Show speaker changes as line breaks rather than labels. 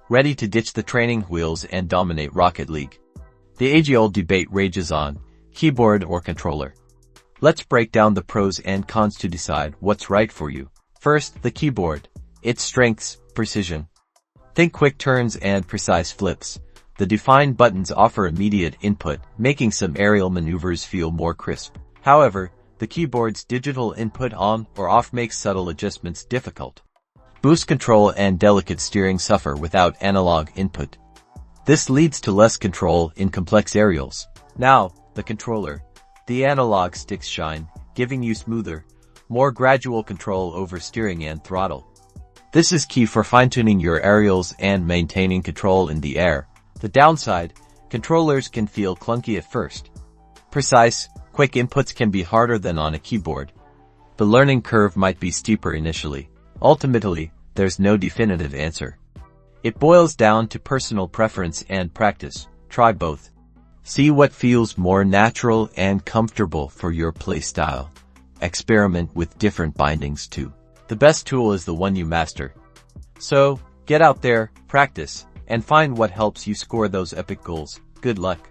ready to ditch the training wheels and dominate Rocket League. The age-old debate rages on, keyboard or controller. Let's break down the pros and cons to decide what's right for you. First, the keyboard. Its strengths, precision. Think quick turns and precise flips. The defined buttons offer immediate input, making some aerial maneuvers feel more crisp. However, the keyboard's digital input on or off makes subtle adjustments difficult. Boost control and delicate steering suffer without analog input. This leads to less control in complex aerials. Now, the controller. The analog sticks shine, giving you smoother, more gradual control over steering and throttle. This is key for fine-tuning your aerials and maintaining control in the air. The downside, controllers can feel clunky at first. Precise, quick inputs can be harder than on a keyboard. The learning curve might be steeper initially. Ultimately, there's no definitive answer. It boils down to personal preference and practice. Try both. See what feels more natural and comfortable for your playstyle. Experiment with different bindings too. The best tool is the one you master. So, get out there, practice, and find what helps you score those epic goals. Good luck.